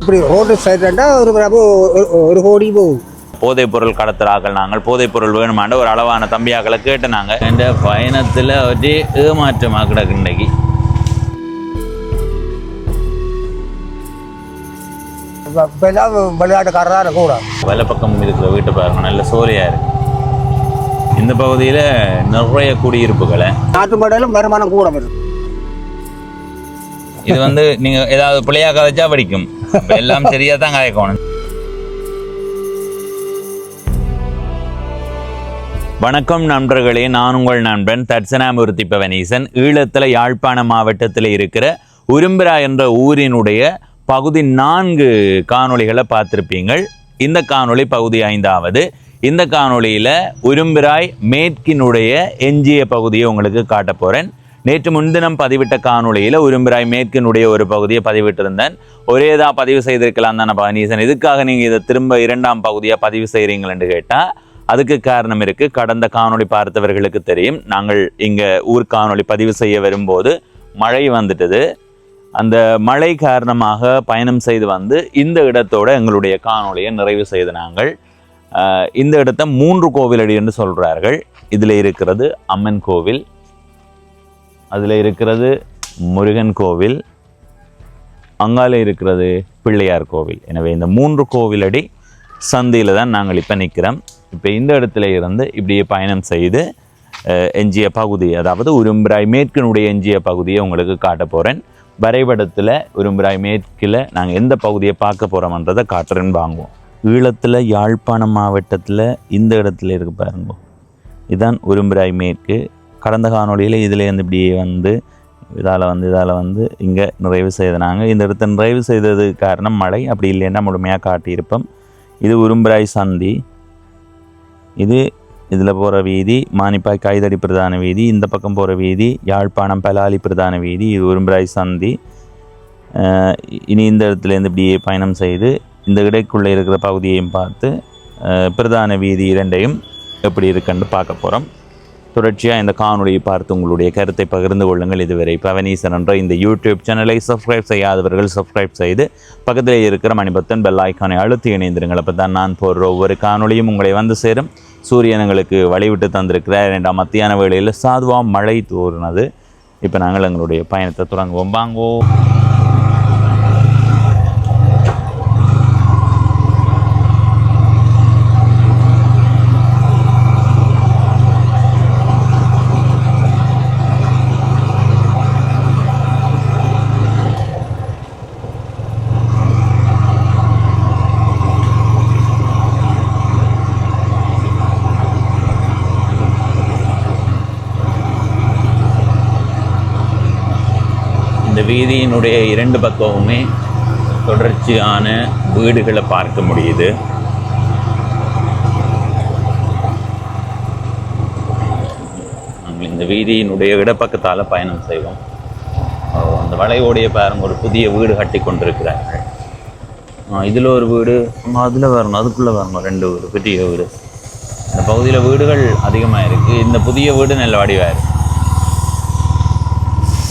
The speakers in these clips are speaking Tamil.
இப்படி ரோடு சைடுண்டா ஒரு கிராமம் ஒரு கோடி போகும். போதைப் பொருள் கடத்துறாக்கள் நாங்கள் போதைப் பொருள் வேணுமாண்ட ஒரு அளவான தம்பியாக்களை கேட்டு நாங்கள் இந்த பயணத்தில் ஒரே ஏமாற்றமாக கிடக்கு இன்றைக்கு. விளையாட்டுக்காரராக கூட வலை பக்கம் இருக்கிற வீட்டை பாருங்க, நல்ல சோலையாக இருக்கு. இந்த பகுதியில் நிறைய குடியிருப்புகளை நாட்டு மாடலும் வருமானம் கூட வருது. இது நீங்கள் ஏதாவது பிள்ளையா கதைச்சா படிக்கும், எல்லாம் சரியாக தான் கதைக்கணும். வணக்கம் நண்பர்களே, நான் உங்கள் நண்பன் தட்சணாமூர்த்தி பவனீசன். ஈழத்தில் யாழ்ப்பாண மாவட்டத்தில் இருக்கிற உரும்பிரா என்ற ஊரினுடைய பகுதி 4 காணொளிகளை பார்த்துருப்பீங்கள். இந்த காணொளி பகுதி 5வது. இந்த காணொளியில் உரும்பிராய் மேற்கினுடைய எஞ்சிய பகுதியை உங்களுக்கு காட்ட போகிறேன். நேற்று முன்தினம் பதிவிட்ட காணொளியில் உரும்பிராய் மேற்கினுடைய ஒரு பகுதியை பதிவிட்டிருந்தேன். ஒரே தான் பதிவு செய்திருக்கலாம் தானே பவனீசன், இதுக்காக நீங்கள் இதை திரும்ப 2ஆம் பகுதியாக பதிவு செய்கிறீங்களென்று கேட்டால் அதுக்கு காரணம் இருக்குது. கடந்த காணொளி பார்த்தவர்களுக்கு தெரியும், நாங்கள் இங்கே ஊர் காணொளி பதிவு செய்ய வரும்போது மழை வந்துட்டது. அந்த மழை காரணமாக பயணம் செய்து இந்த இடத்தோட எங்களுடைய காணொளியை நிறைவு செய்த நாங்கள் இந்த இடத்த 3 கோவிலடி என்று சொல்கிறார்கள். இதில் இருக்கிறது அம்மன் கோவில், அதில் இருக்கிறது முருகன் கோவில், அங்கால இருக்கிறது பிள்ளையார் கோவில். எனவே இந்த 3 கோவிலடி சந்தியில் தான் நாங்கள் இப்போ நிற்கிறோம். இப்போ இந்த இடத்துல இருந்து இப்படியே பயணம் செய்து எஞ்சிய பகுதி, அதாவது உரும்பிராய் மேற்கினுடைய எஞ்சிய பகுதியை உங்களுக்கு காட்ட போகிறேன். வரைபடத்தில் உரும்பிராய் மேற்கில் நாங்கள் எந்த பகுதியை பார்க்க போகிறோம்ன்றதை காட்டுறேன்னு வாங்குவோம். ஈழத்தில் யாழ்ப்பாணம் மாவட்டத்தில் இந்த இடத்துல இருக்கு பாருங்க, இதுதான் உரும்பிராய் மேற்கு. கடந்த காணொலியில் இதில் இப்படியே இதால் இங்கே நிறைவு செய்தாங்க. இந்த இடத்த நிறைவு செய்ததுக்கு காரணம் மழை, அப்படி இல்லைன்னா முழுமையாக காட்டியிருப்போம். இது உரும்பிராய் சந்தி, இதில் போகிற வீதி மானிப்பாய் கைதடி பிரதான வீதி, இந்த பக்கம் போகிற வீதி யாழ்ப்பாணம் பலாலி பிரதான வீதி, இது உரும்பிராய் சந்தி. இனி இந்த இடத்துலேருந்து இப்படியே பயணம் செய்து இந்த இடைக்குள்ளே இருக்கிற பகுதியையும் பார்த்து பிரதான வீதி 2ஐயும் எப்படி இருக்குன்னு பார்க்க போகிறோம். தொடர்ச்சியாக இந்த காணொலியை பார்த்து உங்களுடைய கருத்தை பகிர்ந்து கொள்ளுங்கள். இதுவரை பவனீசன் என்ற இந்த யூடியூப் சேனலை சப்ஸ்கிரைப் செய்யாதவர்கள் சப்ஸ்கிரைப் செய்து பக்கத்திலே இருக்கிற மணிபத்தன் பெல் ஐக்கானை அழுத்தி இணைந்திருங்கள். அப்போ தான் நான் போடுற ஒவ்வொரு காணொலியும் உங்களை சேரும். சூரியன் எங்களுக்கு வழிவிட்டு தந்திருக்கிறார். 2ஆம் மத்தியான வேளையில் சாதுவாக மழை தூறினது. இப்போ நாங்கள் எங்களுடைய பயணத்தை தொடங்குவோம், வாங்கோ. இந்த வீதியினுடைய 2 பக்கமுமே தொடர்ச்சியான வீடுகளை பார்க்க முடியுது. நாங்கள் இந்த வீதியினுடைய இடப்பக்கத்தால் பயணம் செய்வோம். அந்த வளைவோடைய பாருங்க, ஒரு புதிய வீடு கட்டி கொண்டிருக்கிறார்கள். இதில் ஒரு வீடு, அதில் வரணும், அதுக்குள்ளே வரணும் 2 வீடு, பெரிய வீடு. இந்த பகுதியில் வீடுகள் அதிகமாக இருக்குது. இந்த புதிய வீடு நல்ல வடிவாக இருக்குது.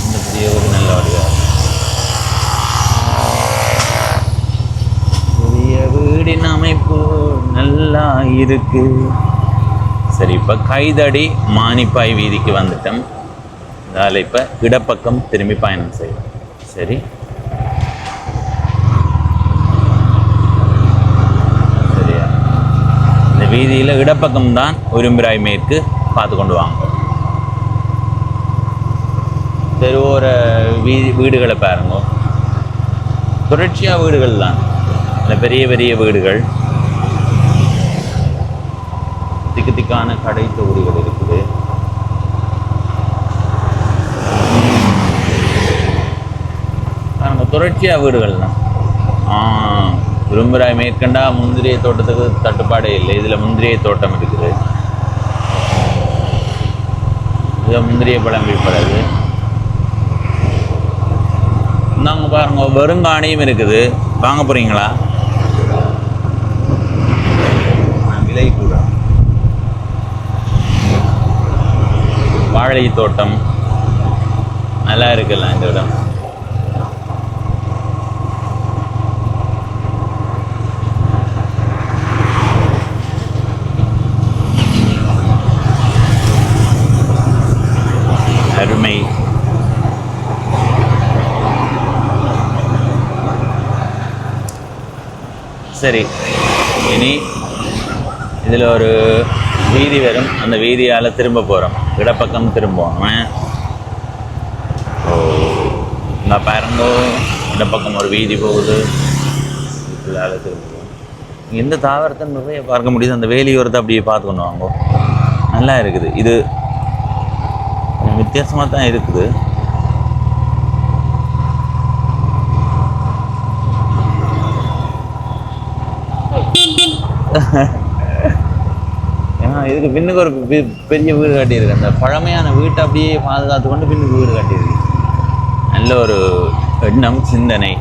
இந்த புதிய வீடு நல்ல வடிவாக இருக்குது. புதிய வீடின் அமைப்பு நல்லா இருக்கு. சரி, இப்போ கைதடி மானிப்பாய் வீதிக்கு வந்துட்டோம். இதால் இப்போ இடப்பக்கம் திரும்பி பயணம் செய்வோம். சரி, சரியா? இந்த வீதியில் இடப்பக்கம்தான் உரும்பிராய் மேற்கு, பார்த்து கொண்டு வாங்க. தெருவோர வீடுகளை பாருங்க, தொடர்ச்சியாக வீடுகள் தான், பெரிய பெரிய வீடுகள், திக்கு திக்கான கடை தொகுதிகள் இருக்குது. பாருங்க, தொடர்ச்சியாக வீடுகள் தான். உரும்பிராய் மேற்கண்டா முந்திரிய தோட்டத்துக்கு தட்டுப்பாடே இல்லை. இதில் முந்திரிய தோட்டம் இருக்குது. இதில் முந்திரிய பழம் விற்பது. நாங்கள் பாருங்க, வெறுங்காணியும் இருக்குது. வாங்க போகிறீங்களா? விலை கூட. வாழை தோட்டம் நல்லா இருக்குல்ல இந்த இடம். சரி, இனி இதில் ஒரு வீதி வரும். அந்த வீதியால் திரும்ப போகிறோம். இடப்பக்கம் திரும்புவோம். ஓ, இந்த பாருங்கோ, இடப்பக்கம் ஒரு வீதி போகுது. இதில் திரும்புவோம். எந்த தாவரத்தை நிறைய பார்க்க முடியுது. அந்த வேலியோரத்தை அப்படியே பார்த்துக்கணும் வாங்கோ. நல்லா இருக்குது. இது வித்தியாசமாக தான் இருக்குது. ஏன்னா இதுக்கு பின்னுக்கு ஒரு பெரிய வீடு கட்டியிருக்கு. அந்த பழமையான வீட்டை அப்படியே பாதுகாத்து கொண்டு பின்னுக்கு வீடு கட்டியிருக்கு. நல்ல ஒரு எண்ணம், சிந்தனை.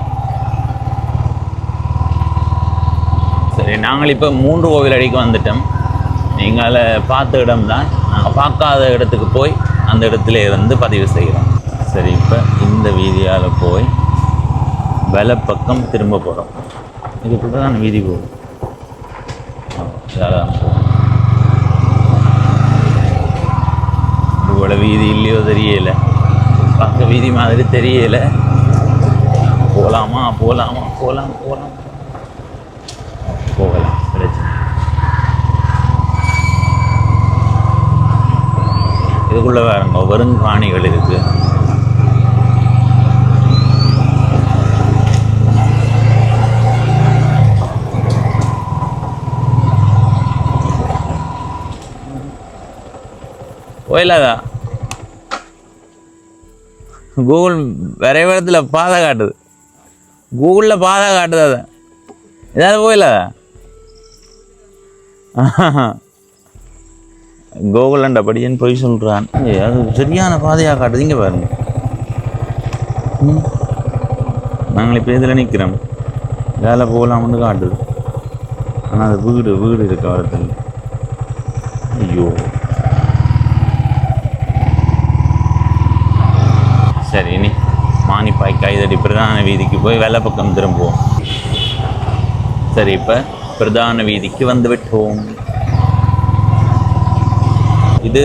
சரி, நாங்கள் இப்போ 3 கோவில் அடிக்கு வந்துட்டோம். நீங்கள் பார்த்த இடம் தான். நாங்கள் பார்க்காத இடத்துக்கு போய் அந்த இடத்துல இருந்து பதிவு செய்கிறோம். சரி, இப்போ இந்த வீதியால் போய் வலப்பக்கம் திரும்ப போகிறோம். இதுக்குள்ள தான் வீதி போகும். இவ்வளோ வீதி இல்லையோ தெரியலை. பார்க்க வீதி மாதிரி தெரியலை. போகலாமா போகலாம் போகலாம். பிரச்சனை. இதுக்குள்ளே வேறுங்க வருங்காணிகள் இருக்குது. போயிலாதா? கூகுள் வரைபடத்தில் பாதை காட்டுது. கூகுளில் பாதை காட்டுது. அதை ஏதாவது போயிலாதா? கோகுலண்ட படியன்னு போய் சொல்கிறான். அது சரியான பாதையாக காட்டுது. இங்கே பாருங்க. நாங்கள் இப்போ இதில் நிற்கிறோம். வேலை போகலாம்னு காட்டுது. ஆனால் அது வீடு இருக்க வரத்தில். ஐயோ, சரி, இனி மானிப்பாய் கைதடி பிரதான வீதிக்கு போய் வெள்ளை பக்கம் திரும்புவோம். சரி, இப்போ பிரதான வீதிக்கு வந்து விட்டோம். இது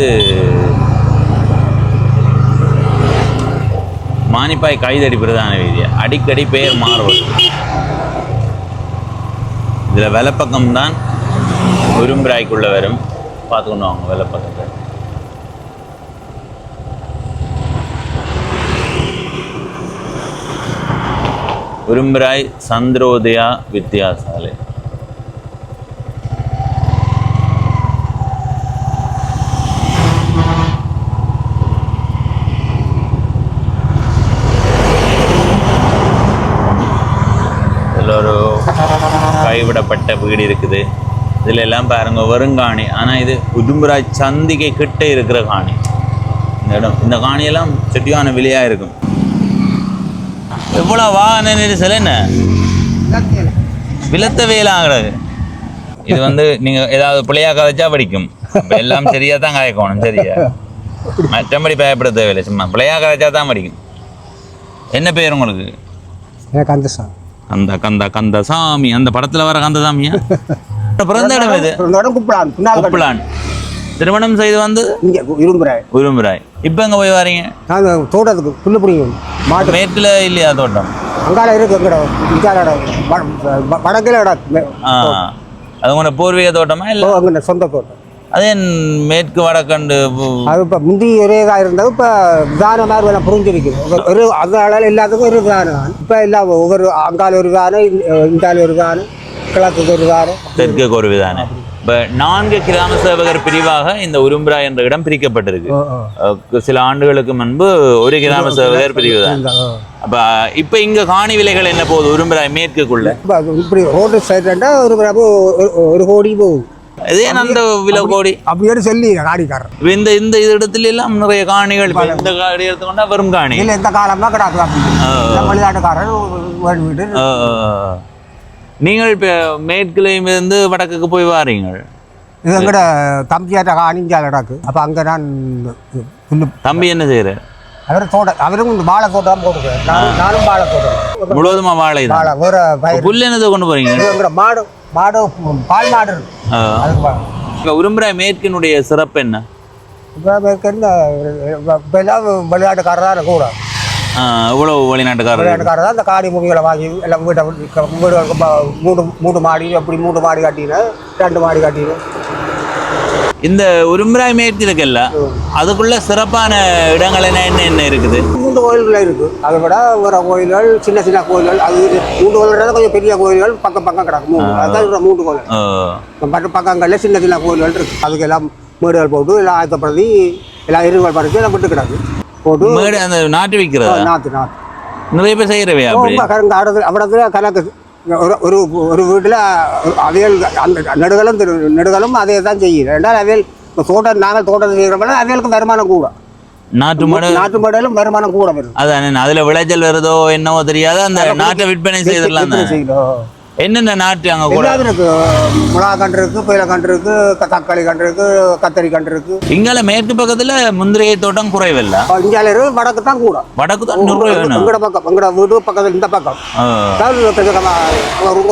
மானிப்பாய் கைதடி பிரதான வீதி. அடிக்கடி பெயர் மாறுவது. இதில் வெள்ளப்பக்கம் தான் உரும்பிராய்க்குள்ளே வரும். பார்த்துக்கணும் வாங்க வெள்ளப்பக்கத்தை. உரும்பிராய் சந்திரோதயா வித்யாசாலை. இதில் ஒரு கைவிடப்பட்ட வீடு இருக்குது. இதில் எல்லாம் பாருங்க வருங்காணி. ஆனால் இது உடும்புராய் சந்திகை கிட்ட இருக்கிற காணி. இந்த இடம், இந்த காணியெல்லாம் செட்டியான விலையாக இருக்கும். எவ்வளோ வாகன நெரிசல் என்ன விலத்த வேலாங்கிறது. இது வந்து நீங்கள் ஏதாவது பிள்ளையாக கதைச்சா படிக்கும். இப்போ எல்லாம் சரியாக தான் காய்க்கணும். சரியா, மற்றபடி பயப்பட தேவையில்லை. சும்மா பிள்ளையாக கதைச்சா தான் படிக்கும். என்ன பேர் உங்களுக்கு? கந்தசாமி. கந்தசாமி. அந்த படத்தில் வர கந்தசாமியா? பிறந்த இடம் இது குப்பலான். திருமணம் செய்து வந்து உரும்புராய். இப்போ எங்கே போய் வரீங்க? நாங்கள் தோட்டத்துக்கு புல்லு பிடிக்கும். மாட்டு மேற்கில் இல்லையா தோட்டம்? அங்கால இருக்கு. வடக்கில் இடம். அது உங்களோட பூர்வீக தோட்டமா இல்லை சொந்த தோட்டம்? அதே மேற்கு வடக்கண்டு. அது இப்போ முந்தி ஒரே இதாக இருந்தது. இப்போ விதான மாதிரி வேலை புரிஞ்சிருக்கு. ஒரு அதனால எல்லாத்துக்கும் ஒரு விதானம். இப்போ எல்லாம் ஒவ்வொரு அங்கால ஒரு விதானம், இங்கால ஒரு விதானம், கிழக்குக்கு ஒரு விதானம், தெற்குக்கு ஒரு விதானம். இப்போ 4 கிராம சேவகர் பிரிவாக இந்த உரும்பிராய் என்ற இடம் பிரிக்கப்பட்டிருக்கு. சில ஆண்டுகளுக்கு முன்பு ஒரு கிராம சேவகர் பிரிவு தான். அப்போ இப்போ இங்கே காணி விலைகள் என்ன போகுது? உரும்பிராய் மேற்குக்குள்ள இப்படி ரோடு சைடுண்டா ஒரு கோடி போகுது. இதே அந்த விலை கோடி அப்படின்னு சொல்லி காணிக்காரர். இந்த இந்த இடத்துல எல்லாம் நிறைய காணிகள். இந்த காணி எடுத்துக்கொண்டா வரும் காணி இல்லை, இந்த காலம் தான் கிடக்கு. அப்படி வெளிநாட்டுக்காரர் வீடு. நீங்கள் இப்போ மேற்குலேருந்து வடக்குக்கு போய் வாரீங்க. இது எங்கட தம்பியாட்ட காணிஞ்சால் கிடக்கு. அப்போ அங்கே நான் தம்பி என்ன செய்கிறார்? அவரும் இந்த வாழை தோட்டம் போட்டுக்கிறேன். நானும் வாழை தோட்டம் முழுவதுமா வாழை தான். வேற புல் என்னதை கொண்டு போறீங்க? மாடு பால் மாடு. இப்போ உரும்பிராய் மேற்கினுடைய சிறப்பு என்ன? இப்போ எல்லாம் விளையாட்டுக்காரராக கூட இவ்வளவு வெளிநாட்டுக்காரர் விளையாட்டுக்காரர் தான் அந்த காணி பூமிகளை வாங்கி எல்லாம் வீடுகளுக்கு மூன்று மாடி அப்படி 3 மாடி கட்டினேன் 2 மாடி கட்டினேன். இந்த உரும்புராய் மேற்கு இருக்குல்ல, அதுக்குள்ள சிறப்பான இடங்கள் என்ன இருக்குது? 3 கோயில்கள் இருக்கு. அதை விட வேற கோயில்கள் சின்ன சின்ன கோயில்கள், அது 3 கோயில்கள் கொஞ்சம் பெரிய கோயில்கள் பக்கம் கிடக்கும். அதுதான் 3 கோயில். மற்ற பக்கங்களில் சின்ன சின்ன கோயில்கள் இருக்கு. அதுக்கு எல்லாம் மேடுகள் போட்டு எல்லாம் ஆயத்தப்படுத்தி எல்லாம் எருவுகள் பறித்து எல்லாம் விட்டு கிடக்கு போட்டு மேடு அந்த நாட்டு வைக்கிறது. நாற்று நிறைய பேர் செய்யறவே அவடத்துல கணக்கு ஒரு வீட்டில் அவியல் அந்த நெடுகளும் அதே தான் செய்யுது. ரெண்டாவது அவியல் தோட்டம் நாங்கள் தோட்டத்தை செய்கிறோம்னா அவியலுக்கு வருமானம் கூட. நாட்டு மாடுகளும் வருமானம் கூட வரும். அதான் அதுல விளைச்சல் வருதோ என்னவோ தெரியாது. அந்த நாட்டை விற்பனை செய்திடலாம். என்னென்ன நாட்டு அங்கே கூட இருக்கு? மிளகா கன்று இருக்கு, பயில கன்று இருக்கு, தக்காளி கன்று இருக்கு, கத்தரி கன்று இருக்கு. இங்கால மேற்கு பக்கத்துல முந்திரிகை தோட்டம் குறைவில்லை. இங்கால இருக்கு வடக்கு தான் கூட. வடக்கு தான் எங்கட பக்கம் எங்கட வீடு பக்கத்துல இந்த பக்கம்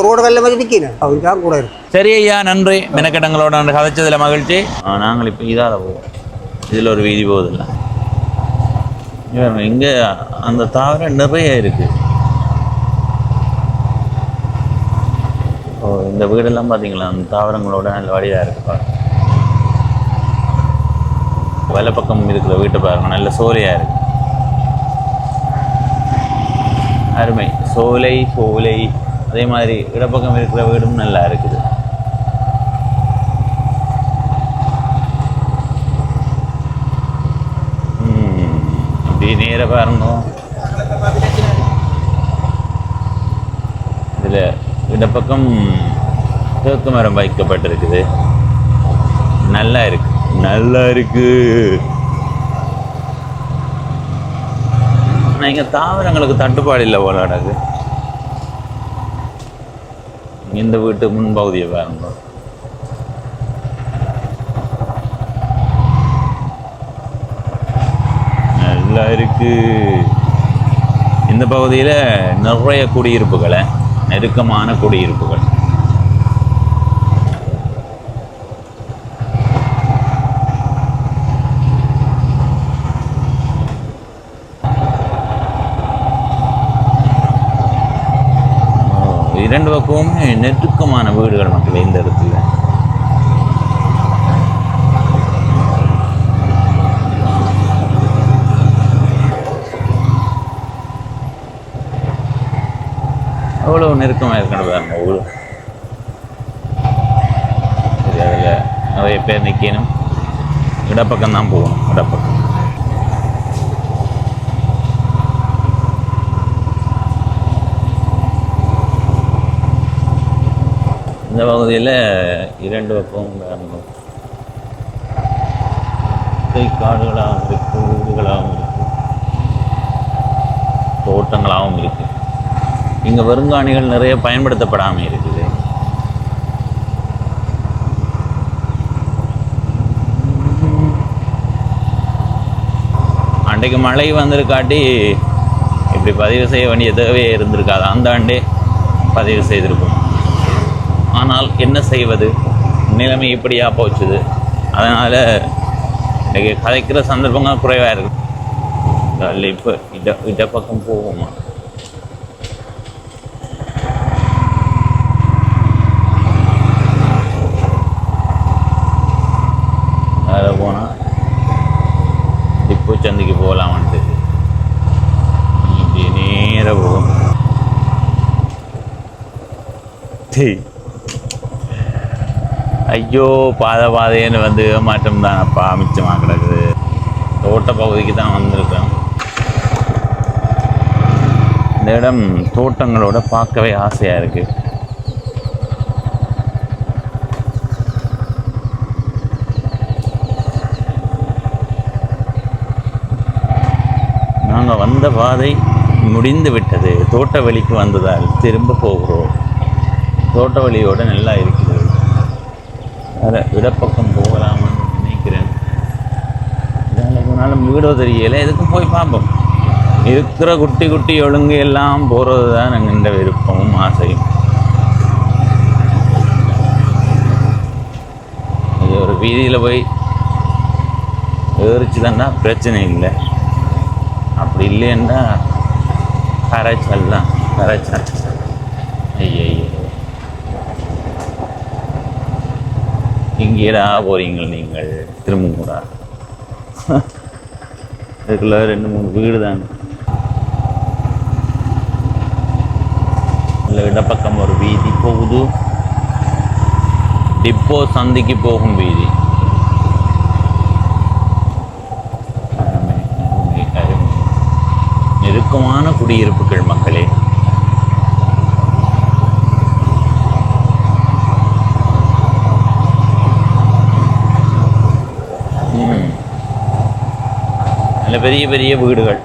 ரோடு வெள்ள மாதிரி நிற்கணும். அவங்க கூட இருக்கு. சரி ஐயா, நன்றி. மெனக்கட்டங்களோட கதைச்சதுல மகிழ்ச்சி. நாங்கள் இப்போ இதால போவோம். இதில் ஒரு வீதி போகுதில்ல. இங்கே அந்த தாவரம் நிறைய இருக்கு. இந்த வீடெல்லாம் பார்த்தீங்களா, அந்த தாவரங்களோட நல்ல வழியாக இருக்கு பாருங்க. வலை பக்கம் இருக்கிற வீட்டை பாருங்க, நல்ல சோலையாக இருக்கு. அருமை. சோலை அதே மாதிரி இடப்பக்கம் இருக்கிற வீடும் நல்லா இருக்குது. அப்படி நேர பாருங்க. இதில் இடப்பக்கம் தேக்கு மரம் வைக்கப்பட்டிருக்குது. நல்லா இருக்கு. ஆனால் இங்கே தாவரங்களுக்கு தட்டுப்பாடு இல்லை போல அடகு. இந்த வீட்டு முன்பகுதியை பாருங்க. நல்லா இருக்கு. இந்த பகுதியில் நிறைய குடியிருப்புகளை, நெருக்கமான குடியிருப்புகள். இரண்டு பக்கமுமே நெருக்கமான வீடுகள் மக்கள் இந்த இடத்துல. அவ்வளோ நெருக்கமாக இருக்கணும் பாருங்க ஊர். சரி, அதில் நிறைய பேர் நிற்கணும். இடப்பக்கம் தான் போகணும். இடப்பக்கம் இந்த பகுதியில் இரண்டு பக்கமும் பாருங்க காடுகளாகவும் இருக்குது, வீடுகளாகவும் இருக்குது, தோட்டங்களாகவும் இருக்குது. இங்கே வருங்காணிகள் நிறைய பயன்படுத்தப்படாமல் இருக்குது. அன்றைக்கு மழை வந்திருக்காட்டி இப்படி பதிவு செய்ய வேண்டிய தேவையே இருந்திருக்காது. அந்த ஆண்டே பதிவு செய்திருக்கும். ஆனால் என்ன செய்வது, நிலைமை இப்படியா போச்சுது. அதனால் இன்றைக்கி கதைக்கிற சந்தர்ப்பங்கள் குறைவாக இருக்குது. இப்போ இட பக்கம் போவோமா? அதில் போனால் இப்போ சந்தைக்கு போகலாமான்ட்டு இப்படி நேராக போகும். ஐயோ, பாதைன்னு வந்து மாற்றம் தானப்பா மிச்சமாக கிடக்குது. தோட்ட பகுதிக்கு தான் வந்திருக்கேன். இந்த இடம் தோட்டங்களோட பார்க்கவே ஆசையாக இருக்குது. நாங்கள் வந்த பாதை முடிந்து விட்டது. தோட்ட வழிக்கு வந்ததால் திரும்ப போகிறோம். தோட்ட வழியோட நல்லா இருக்குது. வேறு இடப்பக்கம் போகலாம்னு நினைக்கிறேன். இதனால் போனாலும் வீடோ தெரியலை. எதுக்கும் போய் பார்ப்போம். இருக்கிற குட்டி ஒழுங்கு எல்லாம் போகிறது தான் எங்கள்கிட்ட விருப்பமும் ஆசையும். இது ஒரு வீதியில் போய் ஏறிச்சு தான்னா பிரச்சனை இல்லை. அப்படி இல்லைன்னா கரைச்சல் தான், கரைச்சல். ஐயோ, இங்கேடா போறீங்க நீங்கள்? திரும்ப கூட இதுக்குள்ள 2-3 வீடு தான். இல்லை, இடப்பக்கம் ஒரு வீதி போகுது, டிப்போ சந்திக்கு போகும் வீதி. நெருக்கமான குடியிருப்புகள் மக்களே. நல்ல பெரிய பெரிய வீடுகள்.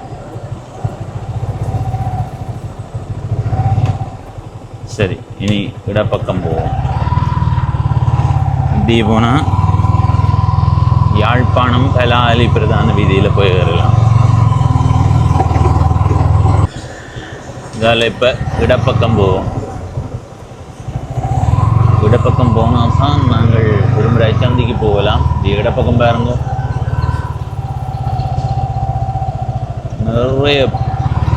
சரி, இனி இடப்பக்கம் போவோம். இப்படி போனால் யாழ்ப்பாணம் கலாலி பிரதான வீதியில் போய் வரலாம். இதால் இப்போ இடப்பக்கம் போவோம். இடப்பக்கம் போனால் தான் நாங்கள் விரும்புகிற சந்திக்கு போகலாம். இது இடப்பக்கம் பாருங்க, நிறைய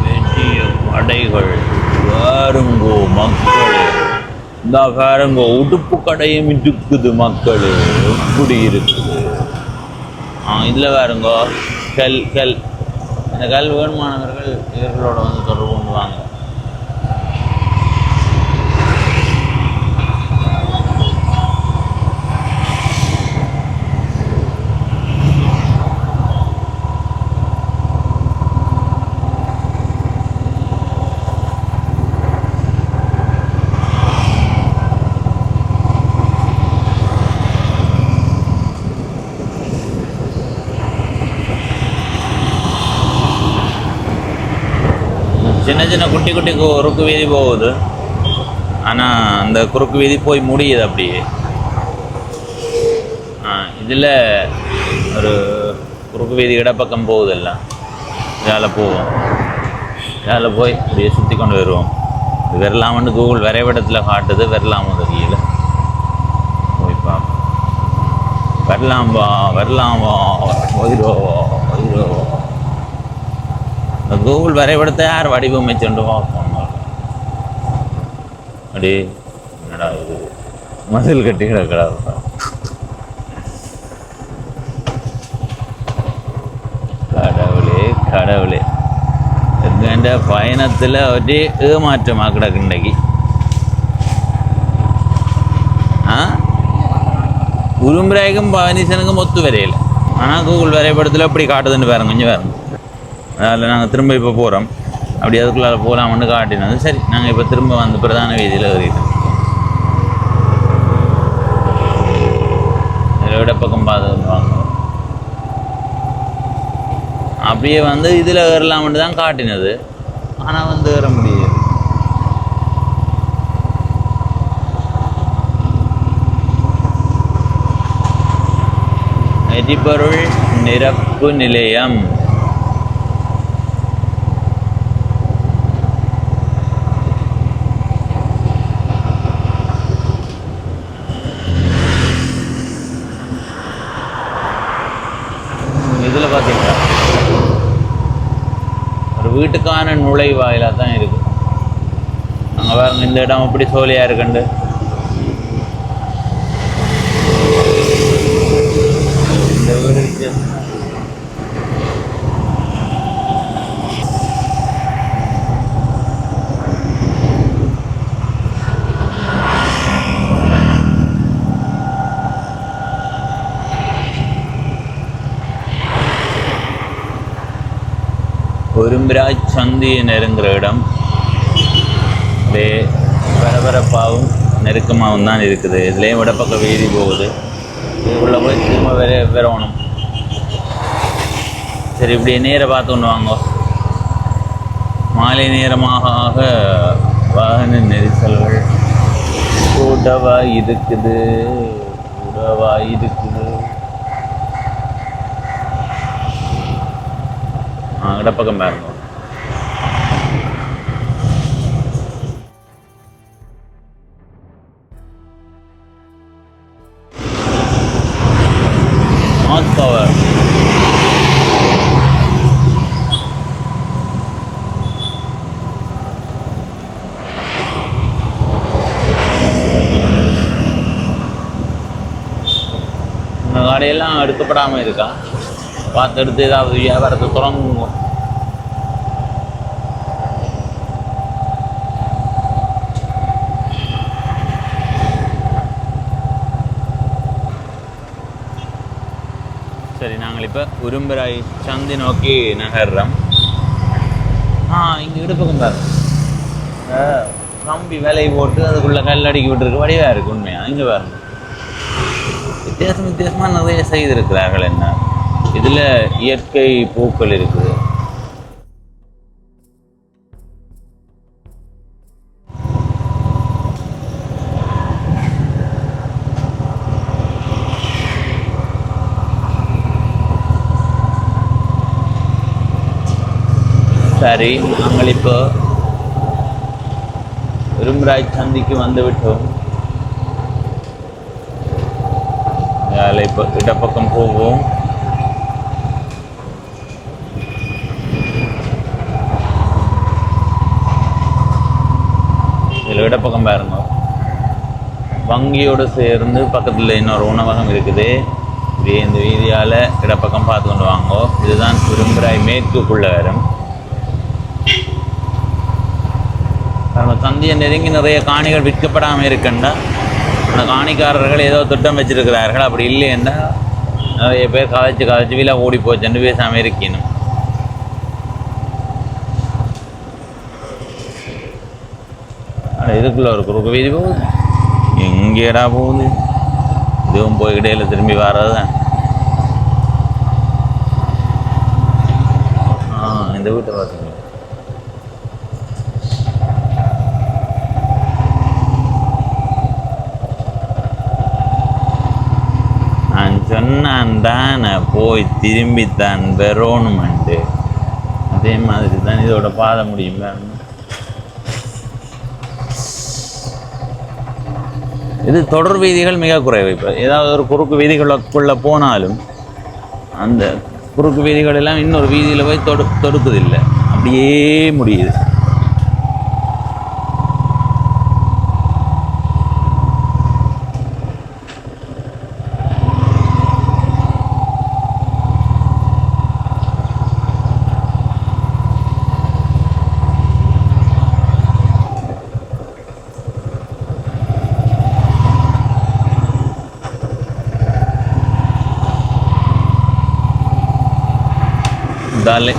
பெரிய கடைகள். பாருங்கோ மக்களே, இந்த பாருங்கோ உடுப்பு கடையும் இருக்குது மக்களே, எப்படி இருக்குது. இதில் பாருங்கோ கல். இந்த கல் வேணுமானவர்கள் இவர்களோட வந்து தொடர்பு கொண்டு வாங்க. சின்ன சின்ன குட்டி குட்டி குறுக்கு வீதி போகுது, ஆனால் அந்த குறுக்கு வீதி போய் முடியுது அப்படியே. இதில் ஒரு குறுக்கு வீதி இடப்பக்கம் போகுதல்ல, இதால் போவோம். இதால் போய் அப்படியே சுற்றி கொண்டு வருவோம். இது வரலாமன்னு கூகுள் வரைபடத்தில் காட்டுது. வரலாமோ தெரியல, போய் பார்ப்போம். வரலாமா போயிடுவோ. இந்த கூகுள் வரைபடத்தை யார் வடிவமைச்சுண்டு பார்ப்போம். அப்படி என்னடா இது மதில் கட்டி கிடக்கடா. கடவுளே எங்கண்ட பயணத்தில் ஒரே ஏமாற்றமாக கிடக்கு இன்றைக்கு. உரும்புராய்க்கும் பவனீசனுக்கும் ஒத்து வரையில, ஆனால் கூகுள் வரைபடத்தில் எப்படி காட்டுதுன்னு பாருங்க, கொஞ்சம் பாருங்க. அதில் நாங்கள் திரும்ப இப்போ போகிறோம். அப்படி அதுக்குள்ளார போகலாம்னு காட்டினது. சரி, நாங்கள் இப்போ திரும்ப வந்து பிரதான வீதியில் ஏறிட்டோம். இதில் இடப்பக்கம் பார்த்து வாங்க. அப்படியே வந்து இதில் ஏறலாம்னு தான் காட்டினது, ஆனால் வந்து ஏற முடியாது. எரிபொருள் நிரப்பு நிலையம். இதில் பார்த்தீங்களா ஒரு வீட்டுக்கான நுழைவாயிலாக தான் இருக்குது. அங்கே பாருங்க, இந்த இடம் அப்படி சோழியாக இருக்குண்டு. இந்த வீடு உரும்பிராஜ் சந்தி நெருங்குற இடம். அப்படியே பரபரப்பாகவும் நெருக்கமாகவும் தான் இருக்குது. இதுலேயும் இடப்பக்கம் வீதி போகுது. இதுக்குள்ளே போய் திரும்ப வரணும். சரி, இப்படியே நேராக பார்த்து கொண்டு வாங்க. மாலை நேரமாக ஆக வாகன நெரிசல்கள் கூடவாய் இருக்குது. இடப்பக்கம் பாருங்க. கடையெல்லாம் எடுக்கப்படாமல் இருக்கா? பார்த்து எடுத்து ஏதாவது வியாபாரத்தை தொடங்குவோம். சரி, நாங்கள் இப்போ உரும்பராய் சந்தி நோக்கி நகர்றோம். இங்கே இடுப்பக்கம் பாருங்க, கம்பி விலையை போட்டு அதுக்குள்ளே கல்லடிக்கி விட்டுருக்கு, வடிவாக இருக்குது உண்மையாக. இங்கே பாருங்க, வித்தியாசமாக நிறைய செய்திருக்கிறார்கள். என்ன இதில் இயற்கை பூக்கள் இருக்குது. சரி, நாங்கள் இப்போ உரும்பராய் சந்திக்கு வந்து விட்டோம். அதில் இப்போ இடப்பக்கம் போவோம். இதில் இடப்பக்கம் பாருங்க, வங்கியோடு சேர்ந்து பக்கத்தில் இன்னொரு உணவகம் இருக்குது. இதே இந்த வீதியால் இடப்பக்கம் பார்த்து கொண்டு வாங்கோ. இதுதான் உரும்பராய் மேற்குக்குள்ளே வரும். நம்ம சந்தியை நெருங்கி நிறைய காணிகள் விற்கப்படாமல் இருக்குன்னா அந்த காணிக்காரர்கள் ஏதோ திட்டம் வச்சிருக்கிறார்கள். அப்படி இல்லைன்னா நிறைய பேர் கதைச்சு வீலா ஓடி போச்சுன்னு பேசாமல் இருக்கணும். ஆனால் இதுக்குள்ள ஒரு குறுக்கு வீதி போகுது, எங்கேடா போகுது? இதுவும் போய் இடையில திரும்பி வர்றது தான். இந்த வீட்டை பார்த்தீங்க, சொன்னான் தானே போய் திரும்பித்தான் பெறணுமெண்டு. அதே மாதிரி தான் இதோட பாத முடியும். இது தொடர் வீதிகள் மிக குறைவு. இப்போ ஏதாவது ஒரு குறுக்கு வீதிகளுக்குள்ளே போனாலும் அந்த குறுக்கு வீதிகள் எல்லாம் இன்னொரு வீதியில் போய் தொடுக்குதில்லை, அப்படியே முடியுது.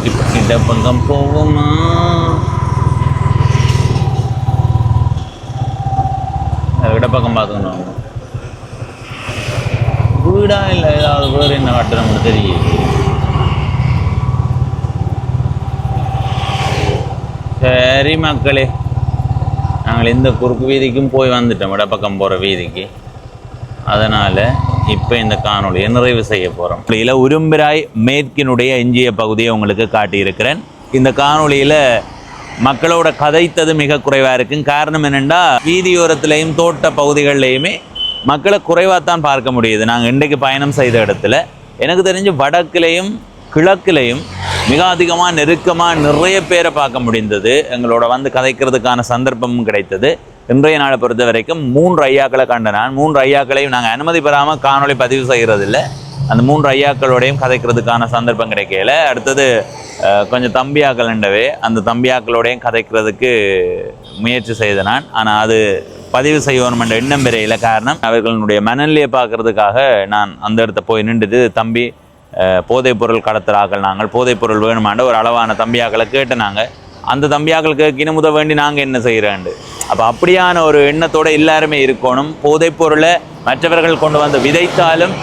இப்போ இடப்பக்கம் போவோமா? இடப்பக்கம் பார்த்துக்கணும். வீடா இல்லை ஏதாவது வேறு என்ன கட்டணம்னு தெரியுது. சரி மக்களே, நாங்கள் இந்த குறுக்கு வீதிக்கும் போய் வந்துட்டோம், இடப்பக்கம் போகிற வீதிக்கு. அதனால் இப்போ இந்த காணொலியை நிறைவு செய்ய போகிறோம். இதில் உரும்பராய் மேற்கினுடைய எஞ்சிய பகுதியை உங்களுக்கு காட்டியிருக்கிறேன். இந்த காணொலியில் மக்களோட கதைத்தது மிக குறைவாக இருக்கும். காரணம் என்னென்னா, வீதியோரத்துலேயும் தோட்ட பகுதிகள்லேயுமே மக்களை குறைவாகத்தான் பார்க்க முடியுது. நாங்கள் இன்றைக்கு பயணம் செய்த இடத்துல எனக்கு தெரிஞ்சு வடக்குலேயும் கிழக்குலேயும் மிக அதிகமாக நெருக்கமாக நிறைய பேரை பார்க்க முடிந்தது. எங்களோட வந்து கதைக்கிறதுக்கான சந்தர்ப்பமும் கிடைத்தது. இன்றைய நாளை பொறுத்த வரைக்கும் 3 ஐயாக்களை கண்ட நான் 3 ஐயாக்களையும் நாங்கள் அனுமதி பெறாமல் காணொலி பதிவு செய்கிறதில்லை. அந்த 3 ஐயாக்களோடையும் கதைக்கிறதுக்கான சந்தர்ப்பம் கிடைக்கல. அடுத்தது கொஞ்சம் தம்பியாக்கள்ண்டவே அந்த தம்பியாக்களோடையும் கதைக்கிறதுக்கு முயற்சி செய்த நான். ஆனால் அது பதிவு செய்யணும் என்ற எண்ணம் பெறையில. காரணம், அவர்களுடைய மனநிலையை பார்க்கறதுக்காக நான் அந்த இடத்த போய் நின்றுட்டு, தம்பி போதைப்பொருள் கடத்துறாக்கள், நாங்கள் போதைப்பொருள் வேணுமாண்ட ஒரு அளவான தம்பியாக்களை கேட்டு நாங்கள் அந்த தம்பியாக்களுக்கு கிணமுத வேண்டி நாங்கள் என்ன செய்கிறேன்ண்டு. அப்போ அப்படியான ஒரு எண்ணத்தோடு எல்லாருமே இருக்கணும். போதைப்பொருளை மற்றவர்கள் கொண்டு வந்து விதைத்தாலும்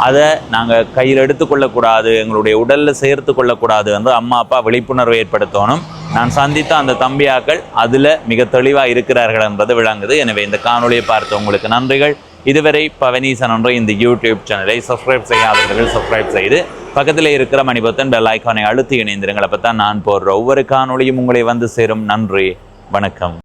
அதை நாங்கள் கையில் எடுத்துக்கொள்ளக்கூடாது, எங்களுடைய உடலில் சேர்த்து கொள்ளக்கூடாது என்று அம்மா அப்பா விழிப்புணர்வு ஏற்படுத்தணும். நான் சந்தித்த அந்த தம்பியாக்கள் அதில் மிக தெளிவாக இருக்கிறார்கள் என்பது விளங்குது. எனவே இந்த காணொலியை பார்த்த உங்களுக்கு நன்றிகள். இதுவரை பவனீசன் என்ற இந்த யூடியூப் சேனலை சப்ஸ்கிரைப் செய்யாதவர்கள் சப்ஸ்கிரைப் செய்து பக்கத்தில் இருக்கிற மணிபத்தன் பெல் ஐக்கானை அழுத்தி இணைந்திருங்கள். அப்போ தான் நான் போடுற ஒவ்வொரு காணொலியும் உங்களை வந்து சேரும். நன்றி, வணக்கம்.